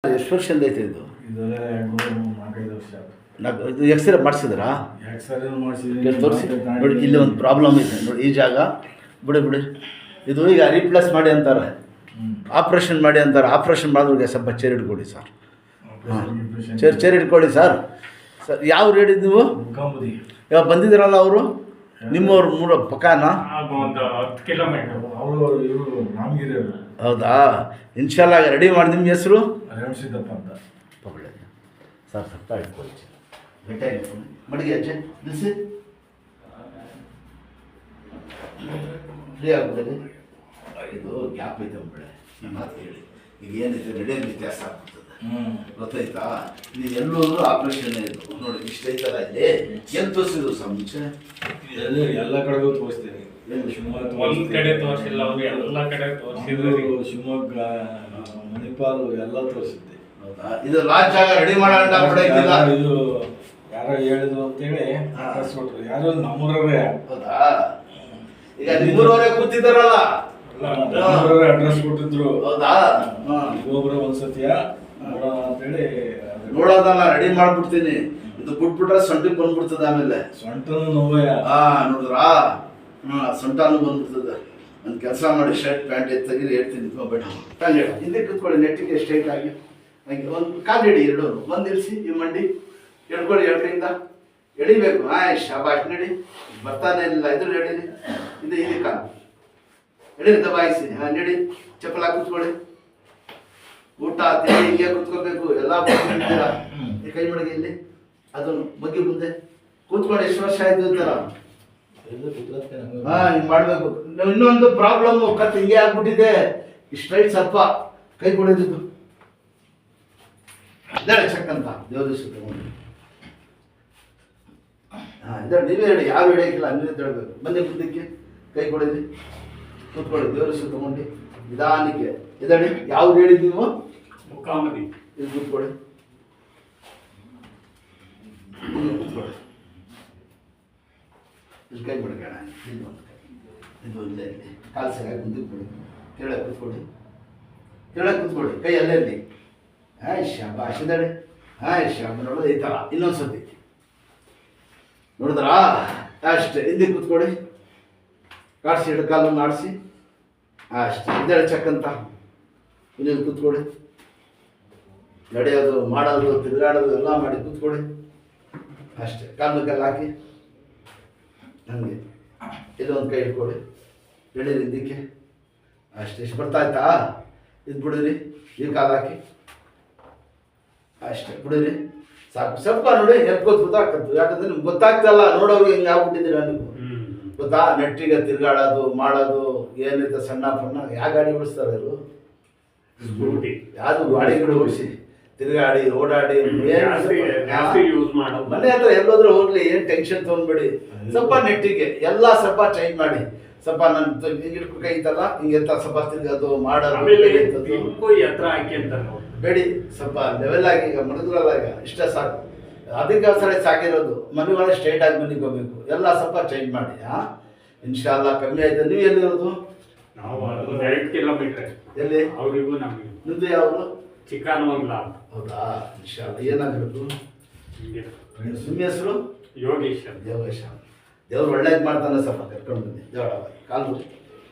ಎಷ್ಟು ವರ್ಷದಿಂದ ಐತೆ ಇದು? ಇದೆಲ್ಲ 2-4-5 ವರ್ಷ ಆಯ್ತು. ಇದು ಎಕ್ಸ್ರೇ ಮಾಡಿಸಿದ್ರಾ? ಎಕ್ಸ್ರೇ ಮಾಡಿಸಿದ್ದೀನಿ. ತೋರಿಸಿ ನೋಡಿ, ಇಲ್ಲಿ ಒಂದು ಪ್ರಾಬ್ಲಮ್ ಇದೆ ನೋಡಿ. ಈ ಜಾಗ ಬಿಡಿ ಇದು ಈಗ ರೀಪ್ಲೇಸ್ ಮಾಡಿ ಅಂತಾರೆ, ಆಪ್ರೇಷನ್ ಮಾಡಿ ಅಂತಾರೆ. ಆಪ್ರೇಷನ್ ಮಾಡಿದ್ರಿಗೆ ಸ್ವಲ್ಪ ಚೇರ್ ಇಟ್ಕೊಳ್ಳಿ ಸರ್. ಚೇರ್ ಇಟ್ಕೊಳ್ಳಿ ಸರ್. ಯಾವ ರೇಡಿದ್ ನೀವು? ಇವಾಗ ಬಂದಿದ್ದೀರಲ್ಲ ಅವರು ನಿಮ್ಮವ್ರು ಮೂರು ಪಕ್ಕನ? 10 ಕಿಲೋಮೀಟರ್. ಅವರು ಇವರು ರಾಮಗಿರಿಯವರು. ಹೌದಾ? ಇನ್ಶಾಲ್ಲ ರೆಡಿ ಮಾಡಿ. ನಿಮ್ಮ ಹೆಸರು? ರೇವಣಸಿದ್ದಪ್ಪ ಅಂತ. ಒಳ್ಳೆಯದು ಸರ್. ಸ್ವಲ್ಪ ಇಟ್ಕೊಳ್ಳಿ ಗಟ್ಟೆ ಇಟ್ಕೊಳ್ಳಿ. ಮಡಿಗೆ ಅಜ್ಜೆ ನಿಲ್ಲಿಸಿ. ಫ್ರೀ ಆಗ್ಬಿಟ್ಟಿದೆ. ಇದು ಗ್ಯಾಪ್ ಐತೆ ಒಬ್ಬಳೆ. ನಿಮ್ಮ ಮಾತು ಹೇಳಿ. ಈಗ ಏನೈತೆ ರೆಡಿಯಲ್ಲಿ ವ್ಯತ್ಯಾಸ ಆಗ್ಬಿಡ್ತದೆ, ಗೊತ್ತಾಯ್ತಾ? ನೀವು ಎಲ್ಲೋದ್ರೂ ಆಪ್ರೇಷನ್ ಇದು ನೋಡಿ. ಇಷ್ಟ ಐತಲ್ಲ ಇಲ್ಲಿ. ಎಲ್ಲಿ ತೋರಿಸಿದ್ರು ಸರ್ ಮುಂಚೆ? ಎಲ್ಲ ಕಡೆಗೂ ತೋರಿಸ್ತೀನಿ. ಒಂದು ಕಡೆ ತೋರಿಸಿಲ್ಲ, ಅವ್ರು ಎಲ್ಲ ಕಡೆ ತೋರಿಸಿದ್ರು. ಶಿವಮೊಗ್ಗ, ಮಣಿಪಾಲ್ ಎಲ್ಲ ತೋರಿಸಿದ್ದೆ. ಹೌದಾ? ಇದು ಲಾಸ್ಟ್ ಜಾಗ ರೆಡಿ ಮಾಡೋಣ ಬಿಡೈತಿಲ್ಲ. ಇದು ಯಾರೋ ಹೇಳಿದ್ರು ಅಂತೇಳಿ ಕಳಿಸ್ಕೊಟ್ರು. ಯಾರೋ ನಮ್ಮೂರವರೇ. ಹೌದಾ? ಈಗ ನಿಮ್ಮೂರವರೇ ಕೂತಿದ್ದಾರಲ್ಲ, ಅಡ್ರೆಸ್ ಕೊಟ್ಟಿದ್ರು. ಹೌದಾ? ಒಬ್ಬರು ಒಂದ್ಸತಿಯ ನೋಡೋಣ ಅಂತೇಳಿ ನೋಡೋದಲ್ಲ, ರೆಡಿ ಮಾಡ್ಬಿಡ್ತೀನಿ. ಇದು ಬಿಟ್ಬಿಟ್ರೆ ಸೊಂಟಿಗೆ ಬಂದ್ಬಿಡ್ತದೆ. ಆಮೇಲೆ ಸೊಂಟನು ನೋವಯ್ಯ. ನೋಡಿದ್ರಾ? ಸೊಂಟನೂ ಬಂದ್ಬಿಡ್ತದೆ. ಒಂದು ಕೆಲಸ ಮಾಡಿ, ಶರ್ಟ್ ಪ್ಯಾಂಟ್ ತೆಗೀರಿ, ಹೇಳ್ತೀನಿ. ಬೇಡ ಹಂಗೆ ಹಿಂದೆ ಕೂತ್ಕೊಳ್ಳಿ. ನೆಟ್ಟಿಗೆ ಸ್ಟ್ರೈಟ್ ಆಗಿ ಹಂಗೆ ಒಂದು ಕಾಲು ಹಿಡಿ, ಎರಡು ಒಂದು ಇಳಿಸಿ. ಈ ಮಂಡಿ ಎಡ್ಕೊಳ್ಳಿ, ಎರಡು ಕೈಯಿಂದ ಎಡಿಬೇಕು. ಶಾಬಾಷ್ ನಡಿ. ಬರ್ತಾನೆ ಇಲ್ಲ ಇದ್ರ ಎಡೀರಿ. ಇದು ಇಲ್ಲಿ ಕಾಲು ಎಡೀರಿ, ದಬಾಯಿಸಿ. ನಡಿ. ಚಪ್ಪಲ ಕೂತ್ಕೊಳ್ಳಿ. ಊಟ ತಿಂಡಿ ಹಿಂಗೆ ಕೂತ್ಕೋಬೇಕು. ಎಲ್ಲ ಕೂತ್ಕೊಂಡಿದ್ದೀರಾ? ಈ ಕೈ ಮಡಗಿ ಇಲ್ಲಿ, ಅದನ್ನು ಬಗ್ಗೆ ಮುಂದೆ ಕೂತ್ಕೊಂಡು. ಎಷ್ಟು ವರ್ಷ ಆಯ್ತು ಈ ಥರ? ಹಿಂಗೆ ಮಾಡಬೇಕು. ಇನ್ನೊಂದು ಪ್ರಾಬ್ಲಮ್ಮು, ಕತ್ ಹಿಂಗೆ ಆಗ್ಬಿಟ್ಟಿದೆ. ಸ್ಟ್ರೈಟ್ ಸ್ವಲ್ಪ ಕೈ ಕೊಡೋದಿದ್ದು ಇದ್ದಾಳೆ ಚೆಕ್ ಅಂತ ದೇವದ ಸುತ್ತಕೊಂಡು. ಇದ್ದಾಳೆ. ನೀವೇ ಹೇಳಿ, ಯಾರು ಹಿಡಿಯೋಕ್ಕಿಲ್ಲ, ನೀವೇ ತೇಳ್ಬೇಕು. ಬನ್ನಿ ಮುಂದಕ್ಕೆ, ಕೈ ಕೊಡಿದ್ರಿ, ಕೂತ್ಕೊಳ್ಳಿ. ದೇವರ ಸುತ್ತಕೊಂಡು ನಿಧಾನಕ್ಕೆ ಇದ್ದಾಳೆ. ಯಾವ್ದು ಹೇಳಿದ್ ನೀವು? ಮುಖಾಮದಿ. ಇದು ಕೂತ್ಕೊಳ್ಳಿ. ಕೂತ್ಕೊಳ್ಳಿ. ಇಲ್ಲಿ ಕೈ ಬಿಡ್ಕೋಣ. ಇದು ಒಂದು ಕೈ, ಇದು ಇಲ್ಲೇ ಇಲ್ಲಿ. ಕಾಲು ಸರಿಯಾಗಿ ಮುಂದಕ್ಕೆ ಬಿಡಿ. ಕೆಳಗೆ ಕೂತ್ಕೊಳ್ಳಿ. ಕೆಳಗೆ ಕೂತ್ಕೊಳ್ಳಿ. ಕೈ ಅಲ್ಲೇ ಇರಲಿ. ಶಾಬಾಷ್ ಇದ್ದಾಳೆ. ಶಾಬ ನೋಡೋದು ಈ ಥರ. ಇನ್ನೊಂದು ಸತಿ ನೋಡಿದ್ರಾ? ಅಷ್ಟೇ. ಹಿಂದೆ ಕೂತ್ಕೊಳ್ಳಿ. ಕಾಡಿಸಿ, ಎರಡು ಕಾಲನ್ನು ಆಡಿಸಿ. ಅಷ್ಟೇ. ಇದ್ದಾಳೆ ಚೆಕ್ ಅಂತ. ಇಲ್ಲಿ ಕೂತ್ಕೊಳ್ಳಿ. ನಡೆಯೋದು, ಮಾಡೋದು, ತಿರುಗಾಡೋದು ಎಲ್ಲ ಮಾಡಿ ಕೂತ್ಕೊಳ್ಳಿ. ಅಷ್ಟೇ. ಕಾಲು ಹಾಕಿ ಹಂಗೆ. ಇಲ್ಲೊಂದು ಕೈ ಇಟ್ಕೊಳ್ಳಿ. ಎಳೀರಿ ಹಿಂದಕ್ಕೆ. ಅಷ್ಟೇ. ಇಷ್ಟು ಬರ್ತಾಯ್ತಾ? ಇದು ಬಿಡಿರಿ. ಈ ಕಾಲು ಹಾಕಿ. ಅಷ್ಟೇ. ಬಿಡಿರಿ. ಸಾಕು. ಸ್ವಲ್ಪ ನೋಡಿ, ಎತ್ಕೋದು ಗೊತ್ತಾಗ್ತದೆ. ಯಾಕಂದ್ರೆ ನಿಮ್ಗೆ ಗೊತ್ತಾಗ್ತಲ್ಲ, ನೋಡೋರು ಹಿಂಗೆ ಆಗ್ಬಿಟ್ಟಿದ್ದೀರಾ ನೀವು. ಗೊತ್ತಾ? ನೆಟ್ಟಿಗೆ ತಿರುಗಾಡೋದು, ಮಾಡೋದು ಏನೈತೆ ಸಣ್ಣ ಪಣ್ಣ. ಯಾವ ಗಾಡಿ ಓಡಿಸ್ತಾರೆ ಇವರು? ಯಾವುದು ಗಾಡಿಗಳು ಓಡಿಸಿ ತಿರುಗಾಡಿ ಓಡಾಡಿ ಮನೆ ಹತ್ರ ಎಲ್ಲೋದ್ರೂ ಹೋಗ್ಲಿ, ಏನು ಟೆನ್ಷನ್ ತೊಗೊಂಡ್ಬೇಡಿ. ಸ್ವಲ್ಪ ನೆಟ್ಟಿಗೆ ಎಲ್ಲ ಸ್ವಲ್ಪ ಚೇಂಜ್ ಮಾಡಿ. ಸ್ವಲ್ಪ ನನ್ನ ಹಿಂಗೆ ಕೈ ಇತ್ತಲ್ಲ, ಹಿಂಗೆ ಎತ್ತ ಸ್ವಲ್ಪ ತಿರುಗೋದು ಮಾಡೋದು ಬೇಡಿ. ಸ್ವಲ್ಪ ಲೆವೆಲ್ ಆಗಿ ಈಗ ಮಡದ್ರಲ್ಲ, ಈಗ ಇಷ್ಟ ಸಾಕು. ಅದಕ್ಕೆ ಸರಿ ಸಾಕಿರೋದು. ಮನೆ ಒಳಗೆ ಸ್ಟ್ರೈಟ್ ಆಗಿ ಮನೆಗೆ ಹೋಗ್ಬೇಕು. ಎಲ್ಲ ಸ್ವಲ್ಪ ಚೇಂಜ್ ಮಾಡಿ. ಇನ್ಶಾಲ್ಲ ಕಮ್ಮಿ ಆಯ್ತು. ನೀವು ಎಲ್ಲಿರೋದು? ನಾವು 2 ಕಿಲೋಮೀಟರ್. ಎಲ್ಲಿ? ಅವರಿಗೂ ನಮಗೆ. ನಿಮ್ದು ಯಾವುದು? ಚಿಕ್ಕನಮಂಗ್ಲ. ಹೌದಾ? ಇನ್ಶಾಲ್ಲ. ಏನಾಗಬೇಕು? ನಿಮ್ಮ ಹೆಸರು? ಯೋಗೇಶ್. ದೇವೇಶ. ದೇವ್ರು ಒಳ್ಳೇದು ಮಾಡ್ತಾನೆ. ಸ್ವಲ್ಪ ಕರ್ಕೊಂಡು ಬನ್ನಿ. ದೇವರ ಕಾಲು